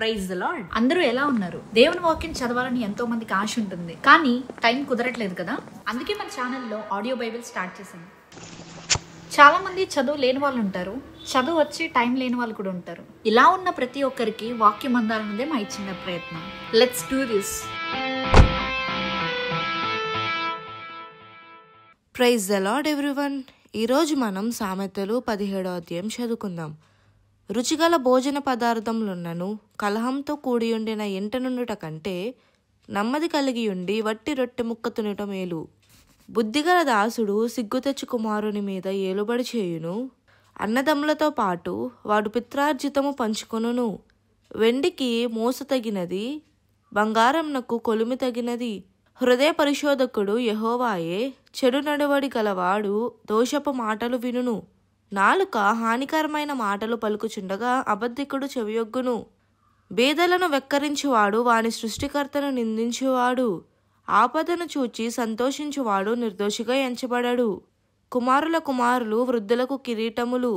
Praise the lord. అందరూ ఎలా ఉన్నారు? దేవుని వాక్యం చదవాలని ఎంతో మందికి ఆశ ఉంటుంది, కానీ టైం కుదరట్లేదు కదా. అందుకే మన ఛానల్లో ఆడియో బైబిల్ స్టార్ట్ చేశాను. చాలా మంది చదువు లేని వాళ్ళు ఉంటారు, చదువు వచ్చి టైం లేని వాళ్ళు కూడా ఉంటారు. ఇలా ఉన్న ప్రతి ఒక్కరికి వాక్యం అందాలన్నదే మా చిన్న ప్రయత్నం. Let's do this. Praise the Lord everyone. ఈరోజు మనం సామెతలు 17వ అధ్యాయం చదువుకుందాం. రుచిగల భోజన పదార్థములున్నను కలహంతో కూడియుండిన ఎంట నుండుట కంటే నెమ్మది కలిగి ఉండి వట్టి రొట్టె ముక్క తినుట మేలు. బుద్ధిగల దాసుడు సిగ్గుతెచ్చు కుమారుని మీద ఏలుబడి చేయును. అన్నదమ్ములతో పాటు వాడు పిత్రార్జితము పంచుకొనును. వెండికి మోసతగినది, బంగారంనకు కొలిమి తగినది. హృదయ పరిశోధకుడు యెహోవాయే, చెడు నడవడి గలవాడు దోషపు మాటలు వినును. నాలుక హానికరమైన మాటలు పలుకుచుండగా అబద్ధికుడు చెవియొగ్గును. బేదలను వెక్కరించువాడు వాని సృష్టికర్తను నిందించువాడు. ఆపదను చూచి సంతోషించువాడు నిర్దోషిగా ఎంచబడడు. కుమారుల కుమారులు వృద్ధులకు కిరీటములు.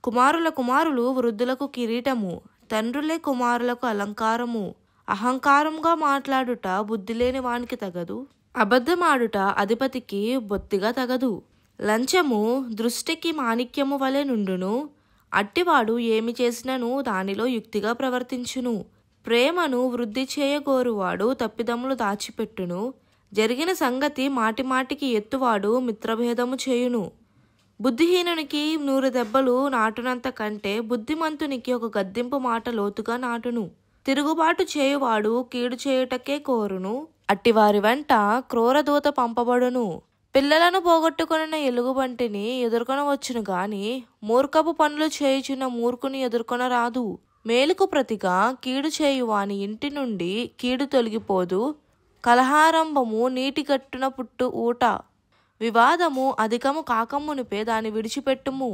కుమారుల కుమారులు వృద్ధులకు కిరీటము, తండ్రులే కుమారులకు అలంకారము. అహంకారంగా మాట్లాడుట బుద్ధిలేని వానికి తగదు, అబద్ధమాడుట అధిపతికి బొత్తిగా తగదు. లంచము దృష్టికి మాణిక్యము వలె నుండును. అట్టివాడు ఏమి చేసినను దానిలో యుక్తిగా ప్రవర్తించును. ప్రేమను వృద్ధి చేయగోరువాడు తప్పిదములు దాచిపెట్టును. జరిగిన సంగతి మాటిమాటికి ఎత్తువాడు మిత్రభేదము చేయును. బుద్ధిహీనునికి 100 దెబ్బలు నాటునంత కంటే బుద్ధిమంతునికి ఒక గద్దింపు మాట లోతుగా నాటును. తిరుగుబాటు చేయువాడు కీడు చేయుటకే కోరును. అట్టివారి వెంట క్రూరదూత పంపబడును. పిల్లలను పోగొట్టుకొనిన ఎలుగుబంటిని ఎదుర్కొనవచ్చును గాని మూర్ఖపు పనులు చేయుచున్న మూర్ఖుని ఎదుర్కొనరాదు. మేలుకు ప్రతిగా కీడు చేయువాని ఇంటి నుండి కీడు తొలగిపోదు. కలహారంభము నీటి గట్టున పుట్టు ఊట. వివాదము అధికము కాకమునిపే దాన్ని విడిచిపెట్టుము.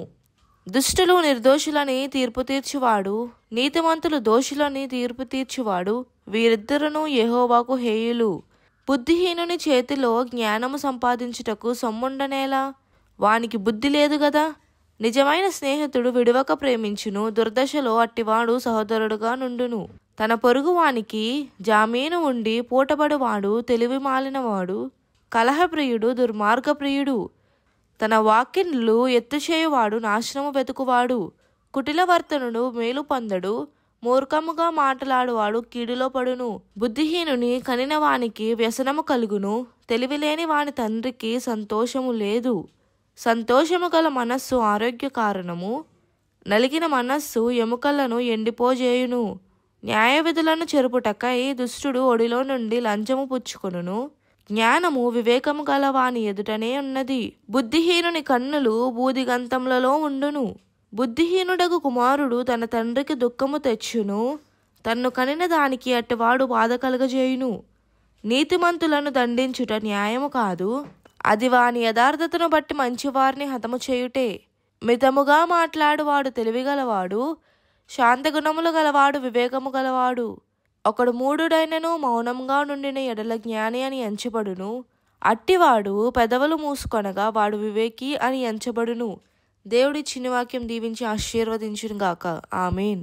దుష్టులు నిర్దోషులని తీర్పు తీర్చువాడు, నీతిమంతులు దోషులని తీర్పు తీర్చువాడు. వీరిద్దరును యెహోవాకు హేయులు. బుద్ధిహీనుని చేతిలో జ్ఞానము సంపాదించుటకు సొమ్ముండనేలా? వానికి బుద్ధి లేదు గదా. నిజమైన స్నేహితుడు విడవక ప్రేమించును. దుర్దశలో అట్టివాడు సహోదరుడుగా నుండును. తన పొరుగువానికి జామీను ఉండి పూటబడువాడు తెలివి మాలినవాడు. కలహప్రియుడు దుర్మార్గప్రియుడు. తన వాక్యములు ఎత్తుచేయువాడు నాశనము వెతుకువాడు. కుటిలవర్తనుడు మేలు పొందడు. మూర్ఖముగా మాట్లాడువాడు కీడులో పడును. బుద్ధిహీనుని కనిన వానికి వ్యసనము కలుగును. తెలివిలేని వాని తండ్రికి సంతోషము లేదు. సంతోషము గల మనస్సు ఆరోగ్య కారణము. నలిగిన మనస్సు ఎముకలను ఎండిపోజేయును. న్యాయ విధులను చెరుపుటకై దుష్టుడు ఒడిలో నుండి లంచము పుచ్చుకొనును. జ్ఞానము వివేకము గల వాని ఎదుటనే ఉన్నది. బుద్ధిహీనుని కన్నులు బూదిగంతములలో ఉండును. బుద్ధిహీనుడగు కుమారుడు తన తండ్రికి దుఃఖము తెచ్చును. తన్ను కనిన దానికి అట్టివాడు బాధ కలగజేయును. నీతిమంతులను దండించుట న్యాయము కాదు, అది వాని యథార్థతను బట్టి మంచివారిని హతము చేయుటే. మితముగా మాట్లాడువాడు తెలివిగలవాడు, శాంతగుణములు గలవాడు వివేకము గలవాడు. ఒకడు మూఢుడైనను మౌనంగా నుండిన ఎడల జ్ఞాని అని ఎంచబడును. అట్టివాడు పెదవులు మూసుకొనగా వాడు వివేకి అని ఎంచబడును. దేవుడి చిన్న వాక్యం దీవించి ఆశీర్వదించును గాక. ఆమేన్.